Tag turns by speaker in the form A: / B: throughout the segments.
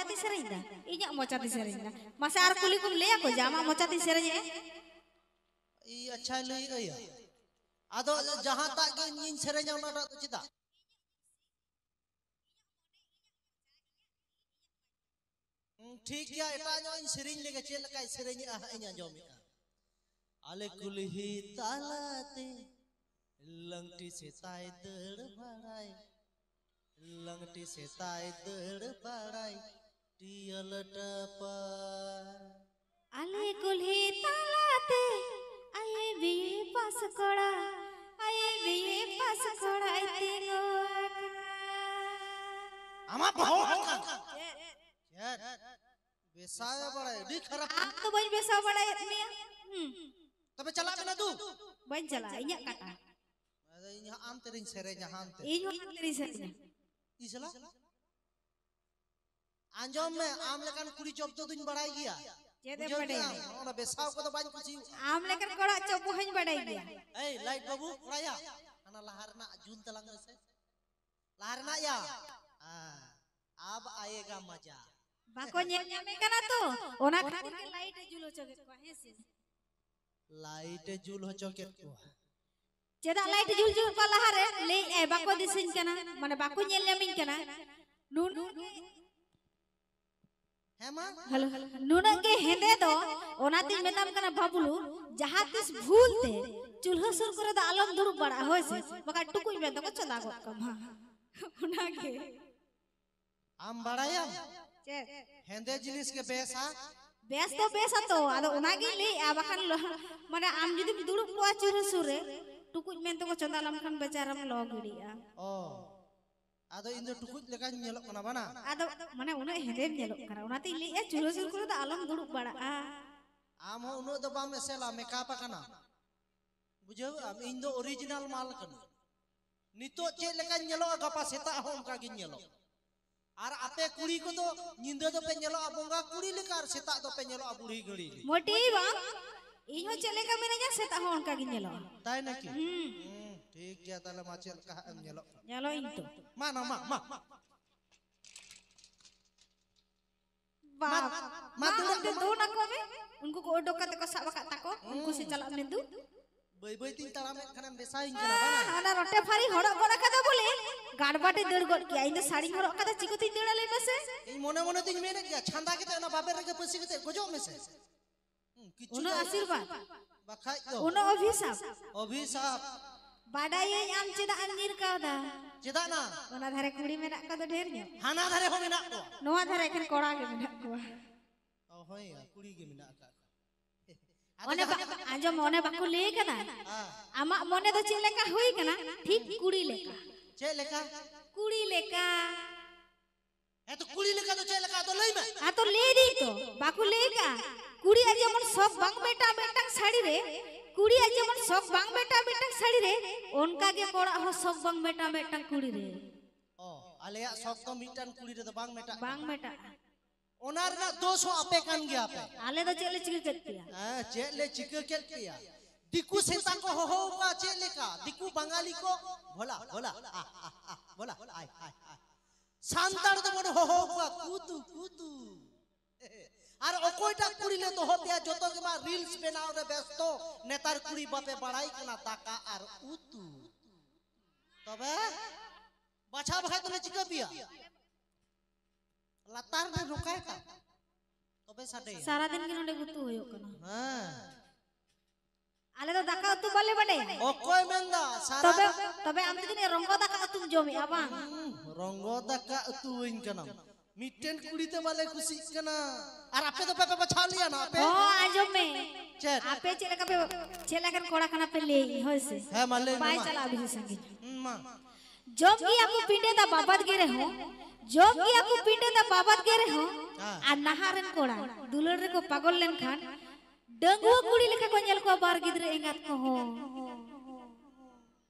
A: ती सेरेñ दा इᱧा मोचाती सेरेñ दा मासे आर कुली कुम लेया को जामा मोचाती सेरेñ ए
B: ई अच्छा लई गया आदो जहां तक के इन सेरेñ ओना तो चिदा ठीक गया एटा जो इन सेरेñ लेके चेल लका सेरेñ आ इᱧ आंजोमेआ आले कुलही तालाते लंगटी सेताय दड़ भाड़ाय लंगटी सेताय दड़ भाड़ाय टियल टपा
A: आले कुली तालाते आये बी पास कोड़ा इतिनो
B: आमा भाव यार बेसाया बड़ा डी खराब
A: आप तो बई बेसा बड़ा इतने
B: तबे चला के ना तू
A: बई चला इña kata
B: अरे यहां आम तेरी सेरेñ जहां ते
A: इño तेरी सेरेñ
B: इसला आंजोम में आम लेकन कुड़ी चोप तो दुन बड़ाई गया
A: चेदे बड़े
B: ओना बेसाव को तो बाज कुछ
A: आम लेकर कोड़ा चोप हई बड़ाई गया
B: ए लाइट बाबू कोड़ाया ana laharna जून तलंग से laharna या अब आएगा मजा
A: बाको ñel ñame kana to ona खातिर के लाइट जुलो चगे को हेसे
B: लाइट जुल हो चके को
A: चेदा लाइट जुल जुल को लहारे ले ए बाको दिसिन kana माने बाको ñel ñamiñ kana नुन
B: हेमा
A: हेलो नुन के हेदे दो ओनाती मेताम kana बाबुलु जहां तिस भूलते चूल्हा सुर करे द आलम दुरुब बड़ा होइसे बका टुकुई में दको चला गो कम ओना के
B: आम बड़ाया
A: चे
B: हेंदे जिनिस के बेसा
A: बेसा तो आदो ओनागी ले आ बखान माने आम जदि दुरुब को चूल्हा सुर रे टुकुई में दको चंदा लम खान बेचाराम लो गिडिया
B: ओ आदो इन टुकुई लेका नेलो कना बाना
A: आदो माने उना हेदे नेलो करा ओनाती ले ए चूल्हा सुर करे द आलम दुरुब बड़ा
B: आम हो उनो दो बाम सेला मेकअप कना बुझो आम इन दो ओरिजिनल माल कना नितो चे लेका नेलो गपा सेता हो उनका गिन नेलो आर आपे कुड़ी को तो निंदा दो पे नेलो बोंगा कुड़ी लेका आर सेता दो पे नेलो बुढ़ी घड़ी
A: मोटी बा इहो चले का मेरे सेता हो उनका गिन नेलो
B: ताई ना की ठीक गया ताले मा चल का नेलो
A: नेलो इन तो
B: मा ना मा
A: मा दो ना को में उनको को ओडो का तको साबा का तको उनको से चला में दू
B: बई बई तीन तारा में खाना बेसाई जना बाना
A: आना रोटे फारी हड़ बड़ा कदा बोले गाड़बाटे दड़ गड किया इन साड़ी हड़ कदा चिको तीन दड़ा ले मसे
B: इन मोने मोने तीन मेने क्या छंदा के ना बाबे रे के पसी के गोजो में से
A: उनो आशीर्वाद
B: बखाई दो
A: उनो अभिशाप बाडाई आम चेदा अंजीर कादा
B: चेदा ना
A: ओना धारे कुड़ी में का तो ढेर ने
B: हाना धारे हो मिना को
A: नोआ धारे के कोड़ा के मिना को
B: ओ होय कुड़ी के मिना का
A: ओने आजो मोने बाकु ले कना आमा मोने तो चे लेका होई कना ठीक कुड़ी लेका
B: चे लेका
A: कुड़ी लेका
B: ए तो कुड़ी लेका तो चे लेका तो लई में
A: आ तो ले दी तो बाकु लेका कुड़ी आज मन सब बांग बेटा साड़ी रे कुड़ी आज मन सब बांग बेटा साड़ी रे उनका के कोड़ा हो सब बांग बेटा कुड़ी रे
B: ओ आलेया सब तो मिटन कुड़ी रे तो बांग बेटा ओनार ना 200 आपे कान गया आपे
A: आले तो चले चिक करतिया
B: हां चले चिक करतिया दिकू सेता को हो का चले का दिकू बंगाली को भोला आय सांतार तो बड़ हो का कुतु আর অকয়টা কুড়িলে তো হপিয়া যত কেমা রিলস বানাও রে ব্যস্ত নেতার কুড়ি বাপে বাড়াই কেনা টাকা আর উতু তবে বাছা ভাই তো চিকা পিয়া লাতার রে রোকায় কা তবে সাডে
A: সারা দিন কেন গুতু হইও কেন
B: হ্যাঁ
A: আলে তো দাকা উতু বলে বলে
B: অকয় মেন্দা সারা
A: তবে আমি যদি রঙ্গ দাকা উতু জমি আবাং
B: রঙ্গ দাকা উতু ইন কেন मिटेन कुड़ीते वाले खुशी कना और आपे तो पे बचा लिया ना आपे
A: ओ आजो में आपे चले का पे चले कर कोड़ा खाना पे ले होइसे
B: है माले
A: पाई चला अभी संगी
B: मां
A: जब की आपको पिंडे दा बाबत गिरे हो जब की आपको पिंडे दा बाबत गिरे हो आ नहारन कोड़ा दुलर रे को पागल लेन खान डंगुआ कुड़ी लेके को नेल को बार गिदरे एंगात को हो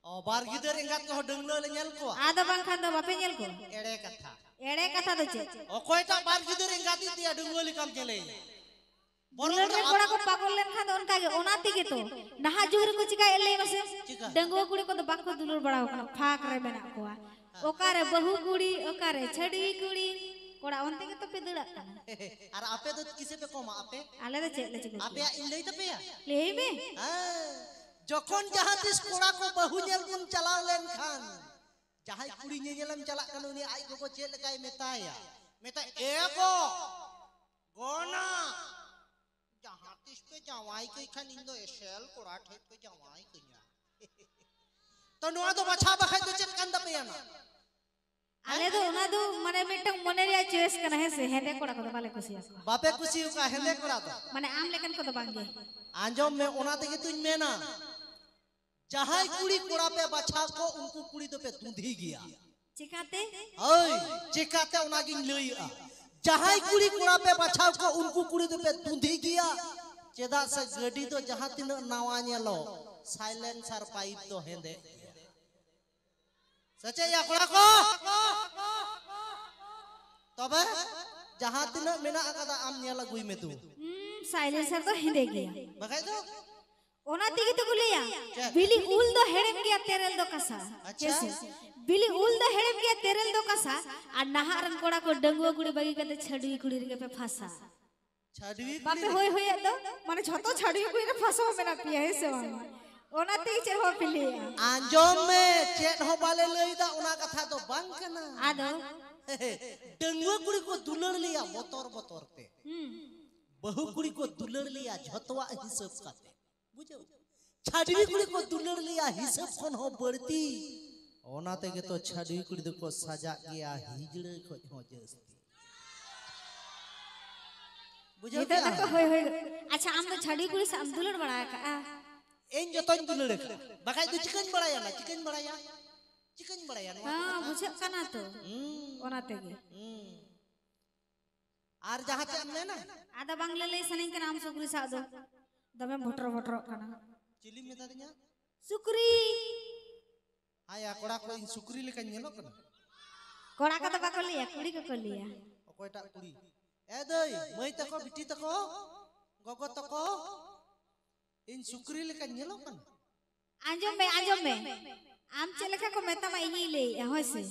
B: ओ बार गिदरे एंगात को डंगलो ले नेल को
A: आदा बांग खान दो बापे नेल को एड़े कथा तो चे
B: ओकोयटा बार गिदर एंगाती दिया डंगोली काम चले
A: दुलर रे कोड़ा को पागल लेन खान उनका के ओनाती के तो नहा जुर को चिका एले मसे डंगुआ कुड़ी को तो बाको दुलर बड़ा होना फाक रे मेना को ओकारे बहु कुड़ी ओकारे छड़ी कुड़ी कोड़ा ओनते के तो पे दड़ा काना
B: और आपे तो किसे पे कोमा आपे
A: आले दो चेक ले चिको
B: आपे इन लई तपेया
A: ले में
B: जखन जहां तिस कोड़ा को बहु नेल बुन चलाव लेन खान जहां कुड़ी नेलम चला कन उनी आई को चेक लगाय मेताया मेता एको गोना जहां तिस पे जावाई के खान इन दो एसेल कोड़ा ठेक पे जावाई कन्या तो नोआ तो बछा बखै तो चेक कान तपेया ना
A: आले दो ना दो माने मिटंग मने रे चॉइस कना है से हेदे कोड़ा को बाले खुशी
B: बापे खुशी का हेदे कोड़ा तो
A: माने आम लेकन को तो बांगे
B: आंजम में ओना ते तुñ मेना जहां कुड़ी कोड़ा पे बछा को उनको कुड़ी तो पे दूधी गया
A: चिकाते
B: ओय चिकाते ओना गिन लईआ जहां कुड़ी कोड़ा पे बछा को उनको कुड़ी तो पे दूधी गया चेदा से गडी तो जहां तीन नावा नेलो साइलेंसर पाइप तो हेंदे सचे या कोड़ा को तबे जहां तीन मेना आकादा आम नेला गुई में तू
A: साइलेंसर तो हिंदे गया
B: बखाय तो
A: ओना तिगी तो गुलिया बिली उल दो हेड़म गया तेरेल दो कसा कैसे बिली उल दो हेड़म गया तेरेल दो कसा आ नहारन कोड़ा को डंगुआ गुड़ी बगी कते छडवी कुड़ी रे पे फासा
B: छडवी
A: बापे होय होय तो माने छतो छडवी कुड़ी रे फासा मेना पिया है से ओना तिगी चे हो पिलिया
B: आंजम में चेट हो बाले लईदा ओना कथा तो बांग कना
A: आदो
B: डंगुआ कुड़ी को दुलड़ लिया बोतर बोतर पे बहु कुड़ी को दुलड़ लिया झतवा हिसाब काते बुझो छाडवी कुड़ी को दुलड़ लिया हिसाब कोन हो बढ़ती ओना ते के तो छाडवी कुड़ी को सजा गया हिजड़े को हो जस्ती बुझो
A: इते तक होय होय अच्छा आम तो छडी कुड़ी से आम दुलड़ बड़ा का
B: एन जतन दुलड़ बकाय तू चिकन बड़ाया ना चिकन बड़ाया
A: हां बुझे कना तो ओना ते के
B: आर जहां ते हमने ना
A: आदा बांग्ला ले सने के नाम सुकुरी सा दो दमे भटर भटर कना
B: चिली मेता दिया
A: सुकुरी
B: आया कोड़ा को इन सुकुरी लेका नेलो कना
A: कोड़ा का तो बाको लिया कुड़ी को लिया
B: कोयटा कुड़ी ए दई मई तको बिटी तको गगो तको इन सुकुरी लेका नेलो कना
A: आंजम में आम चलेका को मेता मा इनी ले होइसे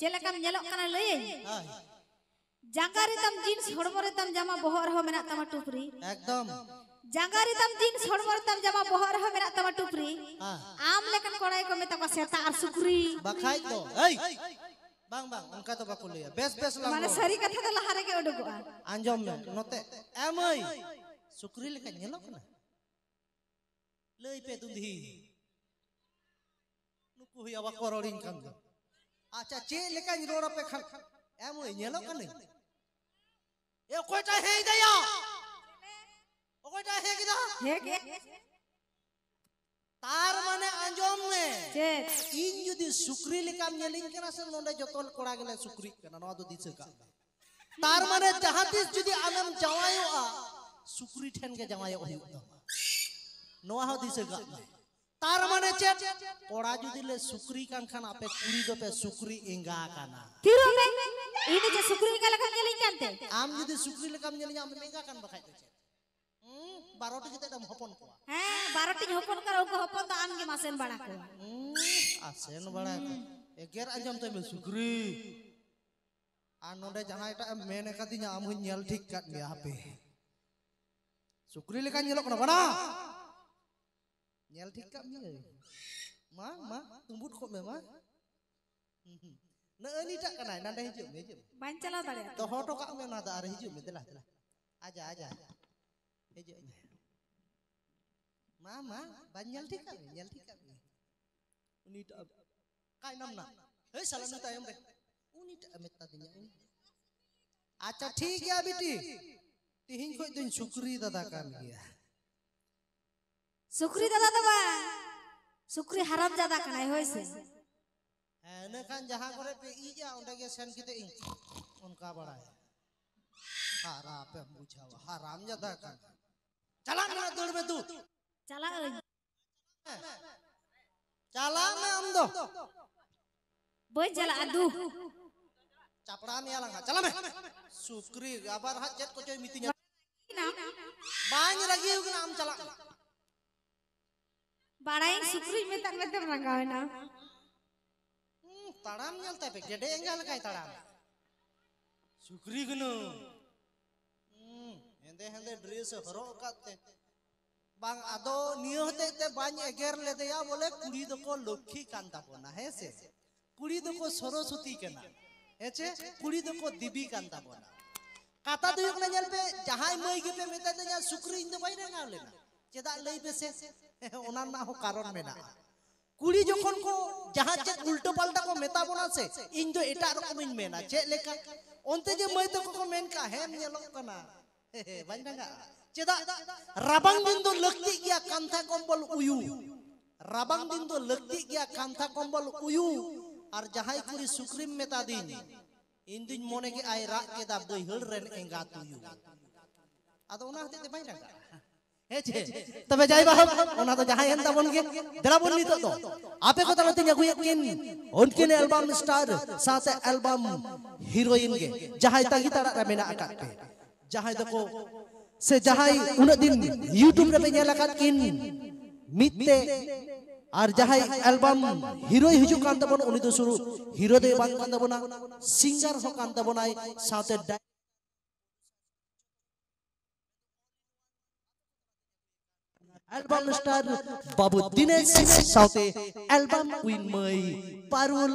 A: चलेका नेलो कना ले हां जांगारी तम जीन्स हड़मरे तम जामा बहर हो मेना तमा टुपरी
B: एकदम
A: जांगारी तम जीन्स हड़मरे तम जामा बहर हो मेना तमा टुपरी आम लेकन कोड़ाई को मेता को सेता और सुकुरी
B: बखाई तो एई बांग उनका तो बाको लिया बेस लाग
A: माने सरी कथा तो लहारे के उडुगो
B: आंजम में नोते एमई सुकुरी लेका नेलो कना लई पे दुंधी नुकु हुया बा करोड़िन कान अच्छा चे लेका रोड पे खन एमई नेलो कना ए कोयटा हे दया ओकोटा हे किदा
A: हे के
B: तार माने आंजम में
A: चे
B: इन जुदी सुक्री लेकाम नेलिन कना से नोंडे जतोल कोड़ा गेले सुक्री कना नवा दो दिसे का तार माने जहां तिस जुदी आनम जवायो आ सुक्री ठेन के जवायो होई नवा हो दिसे का तार माने चे कोड़ा जुदी ले सुक्री कान खान आपे कुड़ी दो पे सुक्री इंगा काना
A: तिरो में इने जे सुक्री का लखन नेलिन जानते
B: आम जुदी सुक्री लेकाम नेलिन आम इंगा कान बखाय दे 12टी जते दम हपन को
A: हां 12टी हपन करो को हपन तो आम के मासेन बड़ा को
B: आसेन बड़ा को एकेर आंजम तो में सुक्री आ नोडे जहां एटा मेने कदिnya आम हुन नेल ठीक काट गया पे सुक्री लेका नेलो कना बड़ा नेल ठीक काट ने मा तुंबुट को में मा न अनि टा कना नांदे हिजु
A: बांचला दाड़े
B: तो होटो का में ना दा आरे हिजु में देला आजा हिजु मा बांजल ठीक का उनी टा काय नाम ना हे साला नु तायम रे उनी टा मेता दिया अच्छा ठीक है बेटी तिहिन को दिन शुक्री दादा कान गया
A: सुक्री दादा तो बा सुक्री हराम ज्यादा कनाय होइसे
B: ने खान जहां करे पे इजा ओंडे के सेन किते इन उनका बड़ा है हारा पे बुझावा हराम ज्यादा कान चला ना दौड़ में तू
A: चला
B: में हम दो
A: बोल चला अदू
B: चापड़ा में आला चला में सुक्री अबार हाथ जेट को जोय मितिnya बांग लगी उगना हम चला
A: बाड़ाई सुक्री में तक रंगावे ना
B: ताड़ाम नेलता पे गेडे एंगल काय ताड़ाम सुक्री गनो हेंदे हेंदे ड्रेस हरो काते बांग आदो नियो होते ते बाñ एगेर लेदेया बोले कुड़ी दको लक्ष्मी कान ताबोना हेसे कुड़ी दको सरस्वती कना हेचे कुड़ी दको देवी कान ताबोना काता दो यकना ñel पे जहाय मई गे पे मेता दे सुक्री इन दो बाई रेंगा लेना चेदा लई पे से ओना ना हो कारण मेना कुड़ी जखन को जहां चे उल्टो पाल्टा को मेता बोना से इन दो एटा रकम इन मेना चे लेका ओनते जे मई तको को मेन का हेम ñelok kana बाñ रंगा चेदा राबांग दिन दो लगती गया कांथा कंबल उयू राबांग दिन दो लगती गया कांथा कंबल उयू और जहाय कुड़ी सुक्रीम मेता दिन इन दिन मोने के आय रा के दा बहिल रेन एंगा तुयू आदो ओना हते बाय रंगा हेचे तबे जाय बाहब ओना तो जहाय हन ताबन के दरा बोन नितो तो आपे को तला तिन गुयकिन उनकिन एल्बम स्टार साथे एल्बम हीरोइन के जहाय तागी तारा रा मेना आकात पे जहाय दको से जहाय उन दिन यूट्यूब रे पे नेला कात किन मिते और जहाय एल्बम हीरो हिजु कान तबन उनी तो शुरू हीरो दे बान कान तबना सिंगर हो कान तबनाय साथे एल्बम स्टार बाबू दिनेश साथे एल्बम उइन मई पारुल